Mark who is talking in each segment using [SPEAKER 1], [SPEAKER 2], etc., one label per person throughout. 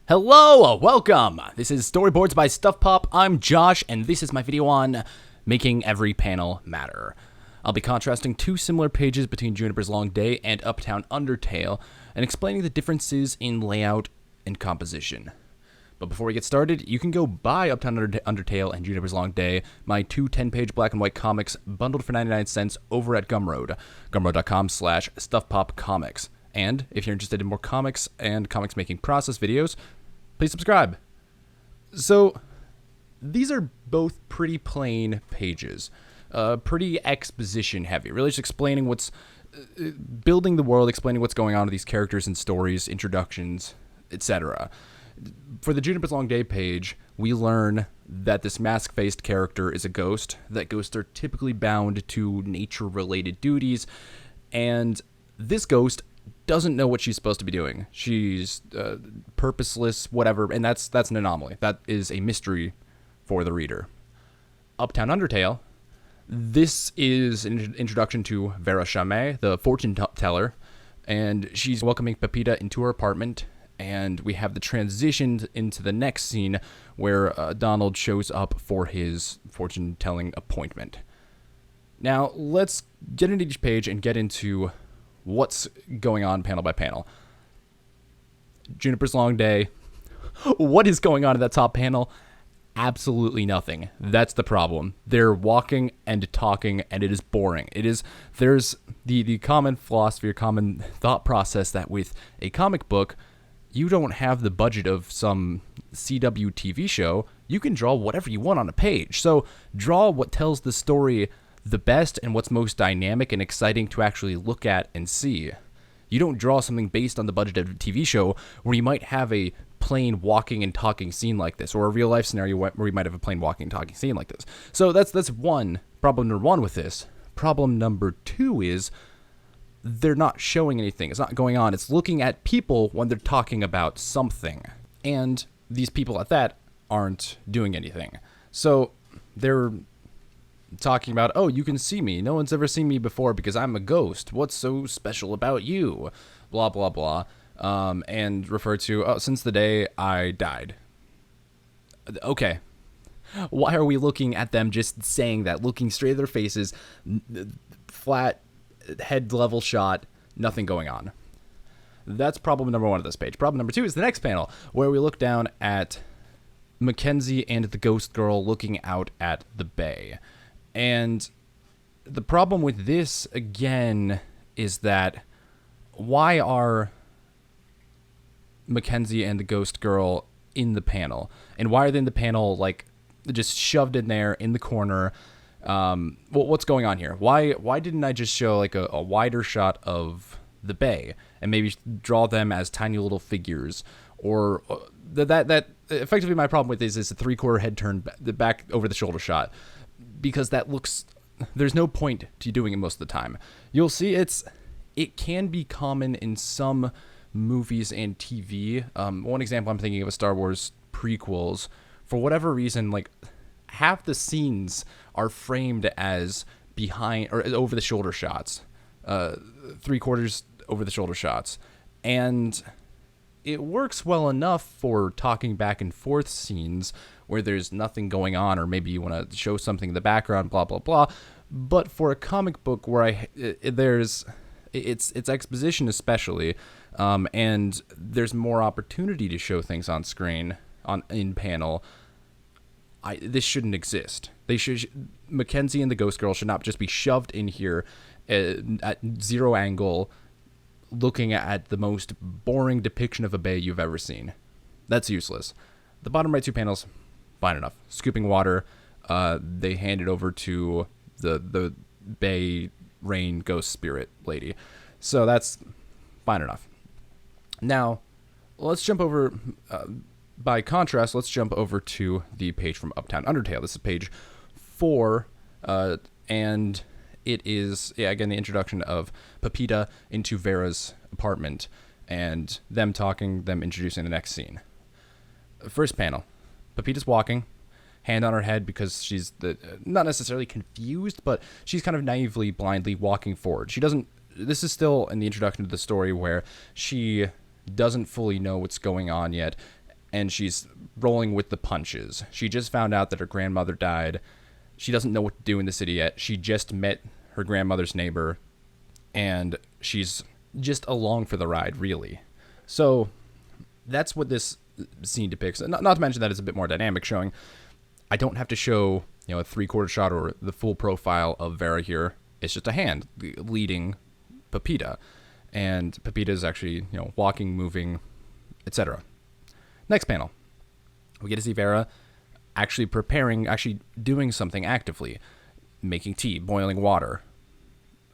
[SPEAKER 1] Hello, welcome! This is Storyboards by Stuff Pop. I'm Josh, and this is my video on making every panel matter. I'll be contrasting two similar pages between Juniper's Long Day and Uptown Undertale, and explaining the differences in layout and composition. But before we get started, you can go buy Uptown Undertale and Juniper's Long Day, my two 10-page black and white comics bundled for 99 cents over at Gumroad, gumroad.com/stuffpopcomics. And if you're interested in more comics and comics making process videos, please subscribe. So, these are both pretty plain pages. Pretty exposition heavy. Really just explaining building the world, explaining what's going on with these characters and stories, introductions, etc. For the Juniper's Long Day page, we learn that this mask-faced character is a ghost, that ghosts are typically bound to nature-related duties, and this ghost doesn't know what she's supposed to be doing. She's purposeless, whatever, and that's an anomaly. That is a mystery for the reader. Uptown Undertale, this is an introduction to Vera Chamay, the fortune teller, and she's welcoming Pepita into her apartment, and we have the transition into the next scene where Donald shows up for his fortune-telling appointment. Now, let's get into each page and get into what's going on panel by panel. Juniper's Long Day. What is going on in that top panel? Absolutely nothing. That's the problem. They're walking and talking, and it is boring. There's the common philosophy or common thought process that with a comic book, you don't have the budget of some CW TV show. You can draw whatever you want on a page. So draw what tells the story the best and what's most dynamic and exciting to actually look at and see. You don't draw something based on the budget of a TV show where you might have a plain walking and talking scene like this, or a real life scenario where you might have a plain walking and talking scene like this. So that's one problem number one with this. Problem number two is they're not showing anything. It's not going on. It's looking at people when they're talking about something. And these people at that aren't doing anything. So they're talking about, oh, you can see me. No one's ever seen me before because I'm a ghost. What's so special about you? Blah, blah, blah. And refer to, oh, since the day I died. Okay. Why are we looking at them just saying that, looking straight at their faces, flat, head level shot, nothing going on? That's problem number one of this page. Problem number two is the next panel, where we look down at Mackenzie and the ghost girl looking out at the bay. And the problem with this, again, is that why are Mackenzie and the ghost girl in the panel? And why are they in the panel, like, just shoved in there in the corner? What's going on here? Why didn't I just show, like, a wider shot of the bay and maybe draw them as tiny little figures? Or that effectively my problem with this is a three-quarter head turn back over the shoulder shot. Because there's no point to doing it most of the time. You'll see it can be common in some movies and TV. One example I'm thinking of is Star Wars prequels. For whatever reason, like, half the scenes are framed as behind or over the shoulder shots, three-quarters over the shoulder shots, and it works well enough for talking back and forth scenes where there's nothing going on, or maybe you want to show something in the background, blah, blah, blah. But for a comic book where it's exposition especially, and there's more opportunity to show things on screen, in panel, this shouldn't exist. Mackenzie and the ghost girl should not just be shoved in here at zero angle, looking at the most boring depiction of a bay you've ever seen. That's useless. The bottom right two panels, fine enough. Scooping water, they hand it over to the bay rain ghost spirit lady. So that's fine enough. Now, let's jump over, by contrast, let's jump over to the page from Uptown Undertale. This is page 4, and it is, again, the introduction of Pepita into Vera's apartment, and them introducing the next scene. First panel, Pepita's walking, hand on her head because she's not necessarily confused, but she's kind of naively, blindly walking forward. This is still in the introduction to the story where she doesn't fully know what's going on yet, and she's rolling with the punches. She just found out that her grandmother died. She doesn't know what to do in the city yet. She just met her grandmother's neighbor, and she's just along for the ride, really. So that's what this scene depicts. Not to mention that it's a bit more dynamic, showing I don't have to show, a 3/4 shot or the full profile of Vera here. It's just a hand leading Pepita, and Pepita is actually, walking, moving, etc. Next panel, we get to see Vera actually preparing, actually doing something actively, making tea, boiling water,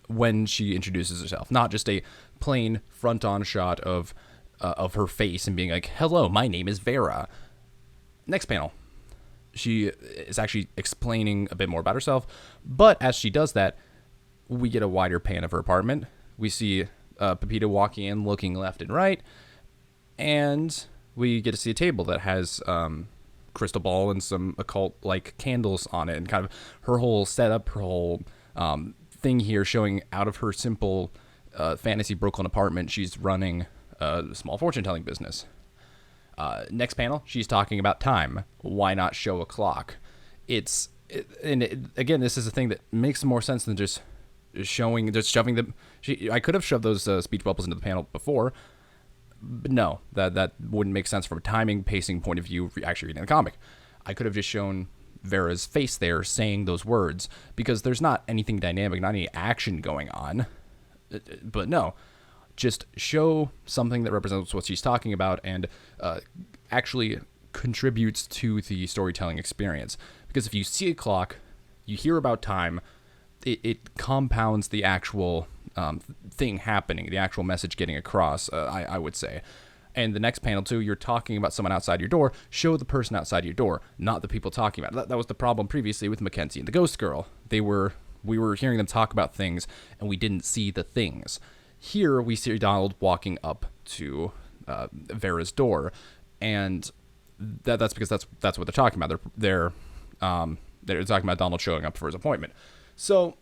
[SPEAKER 1] when she introduces herself. Not just a plain front-on shot of her face and being like, "Hello, my name is Vera." Next panel, she is actually explaining a bit more about herself, but as she does that, we get a wider pan of her apartment. We see Pepita walking in, looking left and right, and we get to see a table that has crystal ball and some occult-like candles on it, and kind of her whole setup, her whole thing here, showing out of her simple fantasy Brooklyn apartment, she's running a small fortune-telling business. Next panel, she's talking about time. Why not show a clock? Again, this is a thing that makes more sense than just shoving them. I could have shoved those speech bubbles into the panel before, but no, that wouldn't make sense from a timing, pacing point of view, actually reading the comic. I could have just shown Vera's face there saying those words, because there's not anything dynamic, not any action going on. But no, just show something that represents what she's talking about and actually contributes to the storytelling experience. Because if you see a clock, you hear about time, it compounds the actual thing happening, the actual message getting across, I would say. And the next panel, too, you're talking about someone outside your door. Show the person outside your door, not the people talking about it. That was the problem previously with Mackenzie and the Ghost Girl. We were hearing them talk about things, and we didn't see the things. Here, we see Donald walking up to Vera's door, and that's because that's what they're talking about. They're talking about Donald showing up for his appointment. So,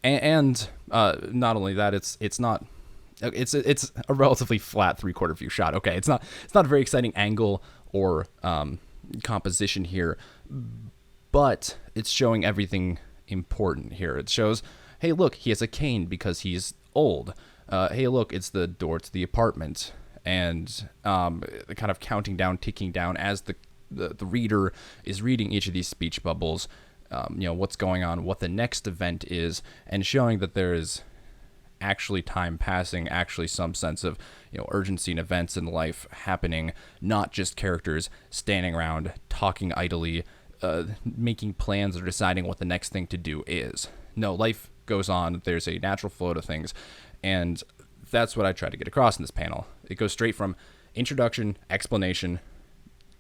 [SPEAKER 1] and not only that, it's a relatively flat 3/4 view shot. Okay, it's not a very exciting angle or composition here, but it's showing everything important here. It shows, hey, look, he has a cane because he's old. Hey, look, it's the door to the apartment, and kind of counting down, ticking down as the reader is reading each of these speech bubbles. What's going on, what the next event is, and showing that there is actually time passing, actually some sense of urgency and events in life happening, not just characters standing around talking idly, making plans or deciding what the next thing to do is. No, life goes on. There's a natural flow to things, and that's what I try to get across in this panel. It goes straight from introduction, explanation,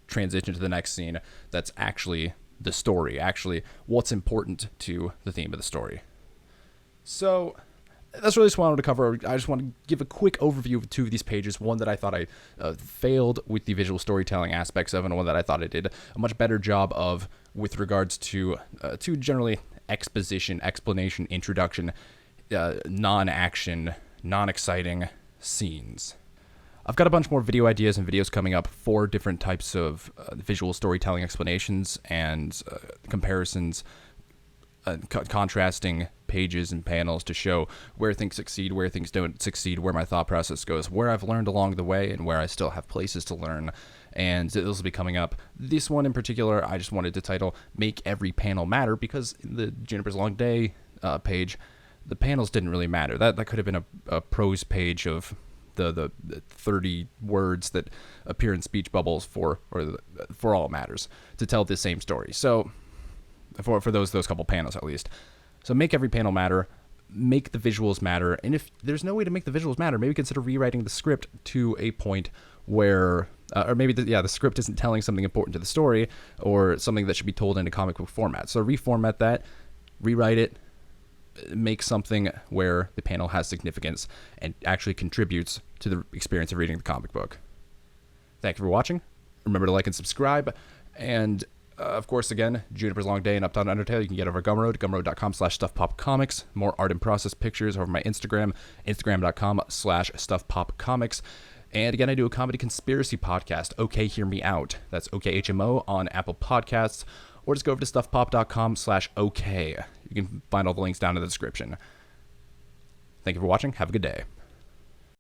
[SPEAKER 1] transition to the next scene. That's actually the story, actually what's important to the theme of the story. So that's really just what I wanted to cover. I just want to give a quick overview of two of these pages. One that I thought I failed with the visual storytelling aspects of, and one that I thought I did a much better job of with regards to generally exposition, explanation, introduction, non-action, non-exciting scenes. I've got a bunch more video ideas and videos coming up for different types of visual storytelling explanations and comparisons, contrasting pages and panels to show where things succeed, where things don't succeed, where my thought process goes, where I've learned along the way, and where I still have places to learn. And this will be coming up. This one in particular, I just wanted to title "Make Every Panel Matter," because in the Juniper's Long Day page, the panels didn't really matter. That could have been a prose page of the 30 words that appear in speech bubbles for all it matters to tell the same story. So for those couple panels at least. So make every panel matter, make the visuals matter, and if there's no way to make the visuals matter, maybe consider rewriting the script to a point where or maybe the script isn't telling something important to the story or something that should be told in a comic book format. So reformat that, rewrite it, make something where the panel has significance and actually contributes to the experience of reading the comic book. Thank you for watching. Remember to like and subscribe. And of course, again, Juniper's Long Day and Uptown Undertale, you can get over Gumroad, gumroad.com/stuffpopcomics. More art and process pictures over my Instagram, instagram.com/stuffpopcomics. And again, I do a comedy conspiracy podcast, Okay Hear Me Out. That's OKHMO on Apple Podcasts, or just go over to stuffpop.com/okay. You can find all the links down in the description. Thank you for watching. Have a good day.